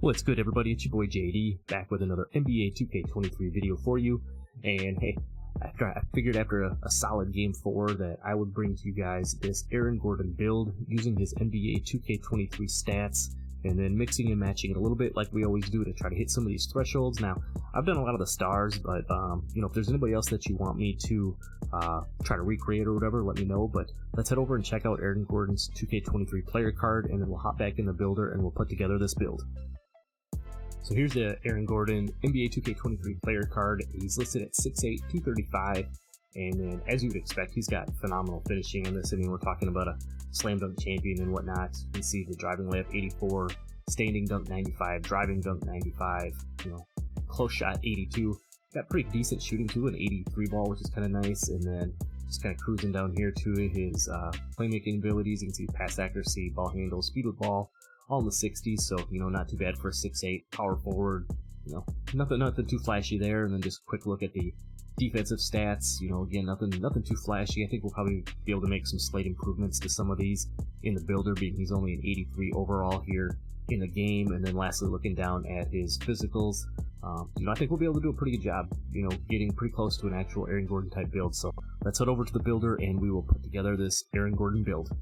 What's good, everybody? It's your boy JD, back with another NBA 2K23 video for you. And hey, I figured after a solid game 4 that I would bring to you guys this Aaron Gordon build using his NBA 2K23 stats, and then mixing and matching it a little bit like we always do to try to hit some of these thresholds. Now, I've done a lot of the stars, but if there's anybody else that you want me to try to recreate or whatever, let me know. But let's head over and check out Aaron Gordon's 2K23 player card, and then we'll hop back in the builder and we'll put together this build. So here's the Aaron Gordon NBA 2K23 player card. He's listed at 6'8", 235, and then as you would expect, he's got phenomenal finishing on this. I mean, we're talking about a slam dunk champion and whatnot. You can see the driving layup 84, standing dunk 95, driving dunk 95, close shot 82. Got pretty decent shooting too, an 83 ball, which is kind of nice. And then just kind of cruising down here to his playmaking abilities. You can see pass accuracy, ball handle, speed with ball, all in the 60s, so not too bad for a 6'8", power forward. Nothing too flashy there. And then just a quick look at the defensive stats. Again, nothing too flashy. I think we'll probably be able to make some slight improvements to some of these in the builder, being he's only an 83 overall here in the game. And then lastly, looking down at his physicals, I think we'll be able to do a pretty good job, getting pretty close to an actual Aaron Gordon type build. So let's head over to the builder and we will put together this Aaron Gordon build.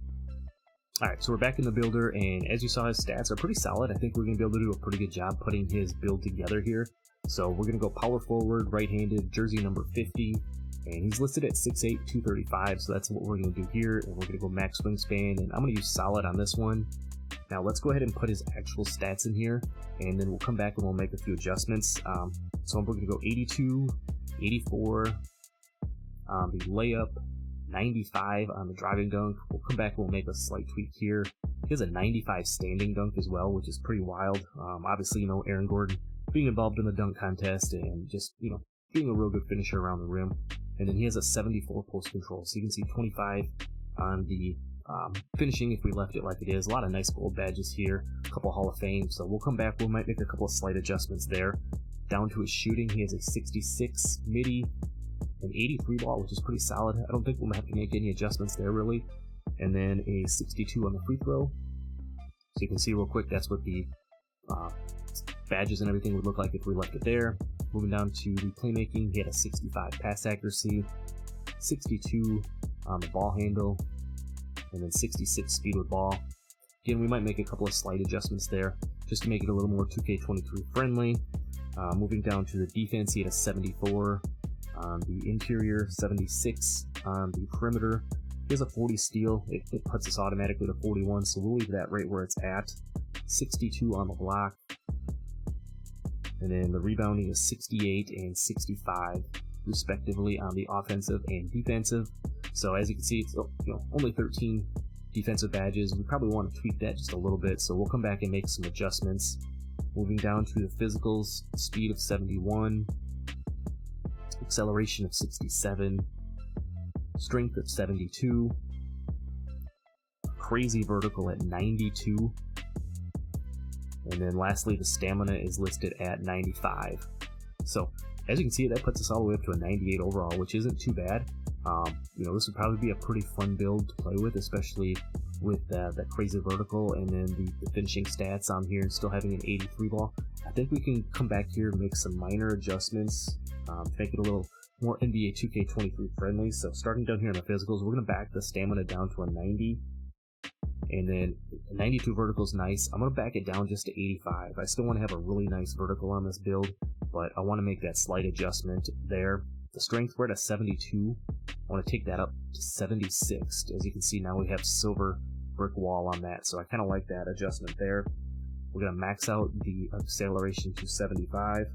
Alright, so we're back in the builder, and as you saw, his stats are pretty solid. I think we're going to be able to do a pretty good job putting his build together here. So we're going to go power forward, right-handed, jersey number 50, and he's listed at 6'8", 235, so that's what we're going to do here. And we're going to go max wingspan, and I'm going to use solid on this one. Now let's go ahead and put his actual stats in here, and then we'll come back and we'll make a few adjustments. So we're going to go 82, 84, the layup, 95 on the driving dunk. We'll come back and we'll make a slight tweak here. He has a 95 standing dunk as well, which is pretty wild. Obviously, Aaron Gordon being involved in the dunk contest and just, being a real good finisher around the rim. And then he has a 74 post control. So you can see 25 on the finishing if we left it like it is. A lot of nice gold badges here, a couple Hall of Fame. So we'll come back, we might make a couple of slight adjustments there. Down to his shooting, he has a 66 midi, an 83 ball, which is pretty solid. I don't think we'll have to make any adjustments there really. And then a 62 on the free throw. So you can see real quick, that's what the badges and everything would look like if we left it there. Moving down to the playmaking, he had a 65 pass accuracy, 62 on the ball handle, and then 66 speed with ball. Again, we might make a couple of slight adjustments there just to make it a little more 2K23 friendly. Moving down to the defense, he had a 74 on the interior, 76 on the perimeter. He has a 40 steal. It puts us automatically to 41, so we'll leave that right where it's at. 62 on the block. And then the rebounding is 68 and 65, respectively, on the offensive and defensive. So as you can see, it's only 13 defensive badges. We probably want to tweak that just a little bit, so we'll come back and make some adjustments. Moving down to the physicals, speed of 71, acceleration of 67, strength of 72, crazy vertical at 92, and then lastly the stamina is listed at 95. So as you can see, that puts us all the way up to a 98 overall, which isn't too bad. This would probably be a pretty fun build to play with, especially with that crazy vertical and then the finishing stats on here and still having an 83 ball. I think we can come back here and make some minor adjustments to make it a little more NBA 2K23 friendly. So starting down here in the physicals, we're going to back the stamina down to a 90, and then 92 vertical is nice. I'm going to back it down just to 85. I still want to have a really nice vertical on this build, but I want to make that slight adjustment there. The strength, we're at a 72. I want to take that up to 76. As you can see, now we have silver brick wall on that, so I kind of like that adjustment there. We're going to max out the acceleration to 75,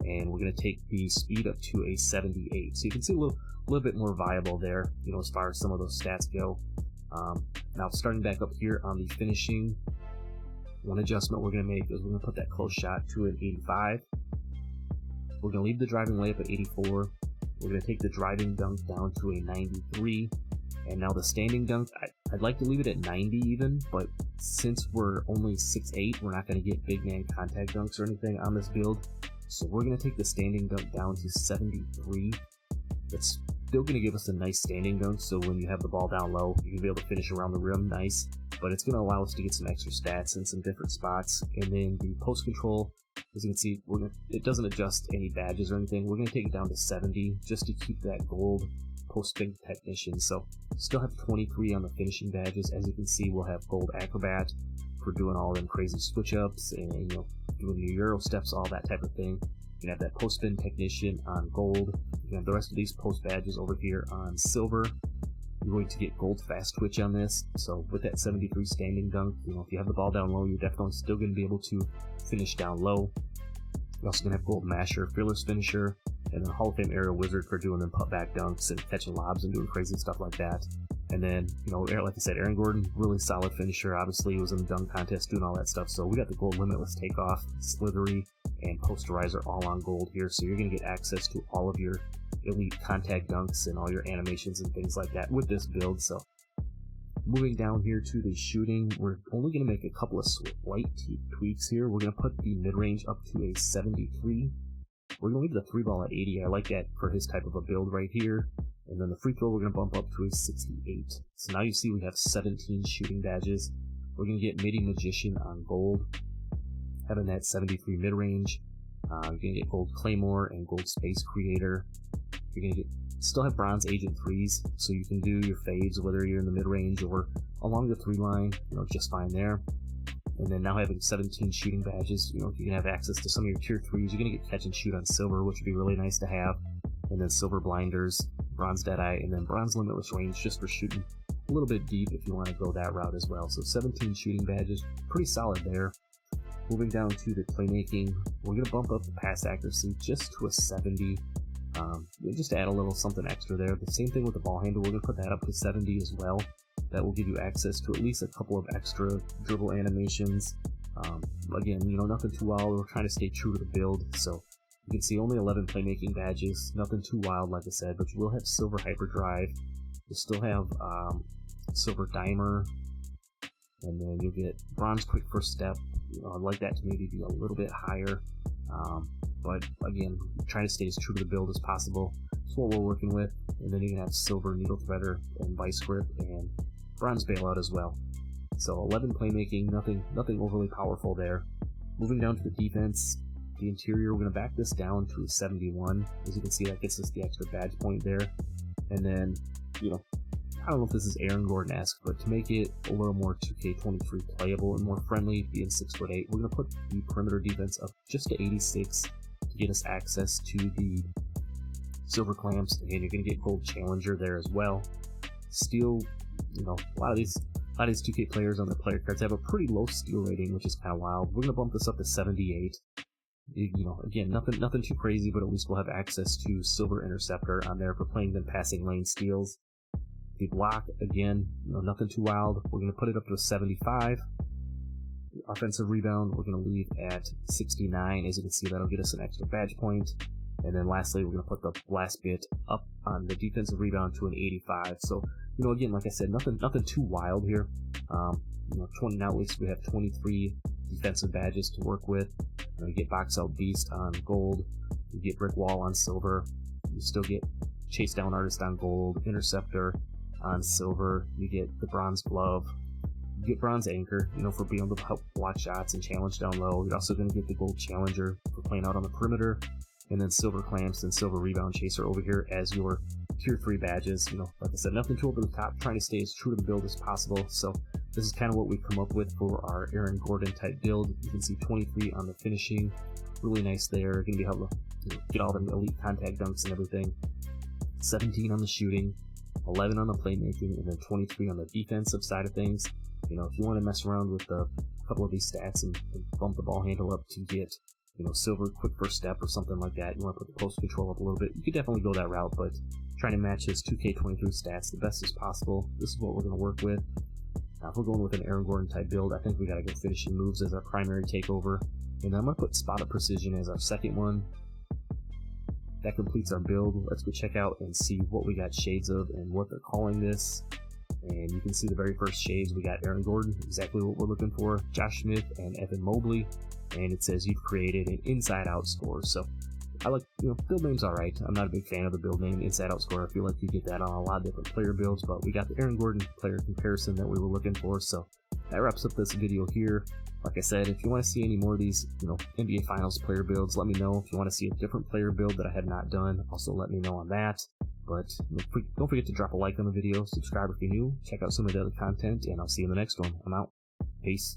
and we're going to take the speed up to a 78. So you can see a little bit more viable there, as far as some of those stats go. Now starting back up here on the finishing, one adjustment we're going to make is we're going to put that close shot to an 85. We're going to leave the driving layup at 84. We're going to take the driving dunk down to a 93. And now the standing dunk, I'd like to leave it at 90 even, but since we're only 6'8", we're not going to get big man contact dunks or anything on this build. So we're going to take the standing dunk down to 73. That's still going to give us a nice standing dunk, so when you have the ball down low, you can be able to finish around the rim nice. but it's going to allow us to get some extra stats in some different spots. And then the post control, as you can see, it doesn't adjust any badges or anything. We're going to take it down to 70 just to keep that gold post-spin technician. So still have 23 on the finishing badges. As you can see, we'll have gold acrobat for doing all them crazy switch ups and, you know, doing your Euro steps, all that type of thing. You can have that post-spin technician on gold. You can have the rest of these post badges over here on silver. You're going to get gold fast twitch on this. So with that 73 standing dunk, you know, if you have the ball down low, you're definitely still going to be able to finish down low. You're also going to have gold masher, fearless finisher, and then Hall of Fame aerial wizard for doing them putback dunks and catching lobs and doing crazy stuff like that. And then, you know, like I said, Aaron Gordon, really solid finisher. Obviously, he was in the dunk contest doing all that stuff. So we got the gold limitless takeoff, slithery, and posterizer all on gold here. So you're going to get access to all of your elite contact dunks and all your animations and things like that with this build. So moving down here to the shooting, we're only going to make a couple of slight tweaks here. We're going to put the mid-range up to a 73. We're going to leave the 3-ball at 80. I like that for his type of a build right here. And then the free throw, we're going to bump up to a 68. So now you see we have 17 shooting badges. We're going to get Midi Magician on gold, having that 73 mid-range. You're going to get gold Claymore and gold Space Creator. You're going to still have bronze Agent 3s, so you can do your fades whether you're in the mid-range or along the 3 line, you know, just fine there. And then now having 17 shooting badges, you know, you can have access to some of your tier 3s. You're going to get catch and shoot on silver, which would be really nice to have. And then silver blinders, bronze Deadeye, and then bronze limitless range just for shooting a little bit deep if you want to go that route as well. So 17 shooting badges, pretty solid there. Moving down to the playmaking, we're going to bump up the pass accuracy just to a 70. Just to add a little something extra there. The same thing with the ball handle, we're going to put that up to 70 as well. That will give you access to at least a couple of extra dribble animations. Again, you know, nothing too wild. We're trying to stay true to the build. So you can see only 11 playmaking badges. Nothing too wild, like I said, but you will have silver hyperdrive. You'll still have silver dimer. And then you'll get bronze quick first step. You know, I'd like that to maybe be a little bit higher. But again, trying to stay as true to the build as possible. That's what we're working with. And then you can have silver needle threader and vice grip and bronze bailout as well. So 11 playmaking, nothing overly powerful there. Moving down to the defense, the interior, we're going to back this down to a 71. As you can see, that gets us the extra badge point there. And then, you know, I don't know if this is Aaron Gordon-esque, but to make it a little more 2K23 playable and more friendly, being 6'8", we're going to put the perimeter defense up just to 86 to get us access to the silver clamps, and you're going to get gold challenger there as well. Steel, you know, a lot of these 2K players on their player cards have a pretty low steel rating, which is kind of wild. We're going to bump this up to 78. You know, again, nothing too crazy, but at least we'll have access to silver interceptor on there for playing them passing lane steals. The block, again, you know, nothing too wild. We're going to put it up to a 75. Offensive rebound, we're going to leave at 69. As you can see, that'll get us an extra badge point. And then lastly, we're going to put the last bit up on the defensive rebound to an 85. So, you know, again, like I said, nothing too wild here. You know, 20 now at least we have 23 defensive badges to work with. You get box out beast on gold. You get brick wall on silver. You still get chase down artist on gold. Interceptor on silver. You get the bronze glove. You get bronze anchor, you know, for being able to help block shots and challenge down low. You're also going to get the gold challenger for playing out on the perimeter. And then silver clamps and silver rebound chaser over here as your tier 3 badges. You know, like I said, nothing too over the top, trying to stay as true to the build as possible. So this is kind of what we've come up with for our Aaron Gordon type build. You can see 23 on the finishing, really nice there. Going to be able to get all the elite contact dunks and everything. 17 on the shooting, 11 on the playmaking, and then 23 on the defensive side of things. You know, if you want to mess around with a couple of these stats and bump the ball handle up to get, you know, silver quick first step or something like that, you want to put the post control up a little bit, you could definitely go that route, but trying to match his 2K23 stats the best as possible, this is what we're going to work with. Now, if we're going with an Aaron Gordon type build, I think we got to go finishing moves as our primary takeover, and then I'm going to put spot of precision as our second one. That completes our build. Let's go check out and see what we got shades of and what they're calling this. And you can see the very first shades, we got Aaron Gordon, exactly what we're looking for, Josh Smith and Evan Mobley, and it says you've created an inside out score. So I like, you know, build name's alright. I'm not a big fan of the build name inside out score. I feel like you get that on a lot of different player builds, but we got the Aaron Gordon player comparison that we were looking for, so that wraps up this video here. Like I said, if you want to see any more of these, NBA Finals player builds, let me know. If you want to see a different player build that I had not done, also let me know on that. But don't forget to drop a like on the video, subscribe if you're new, check out some of the other content, and I'll see you in the next one. I'm out. Peace.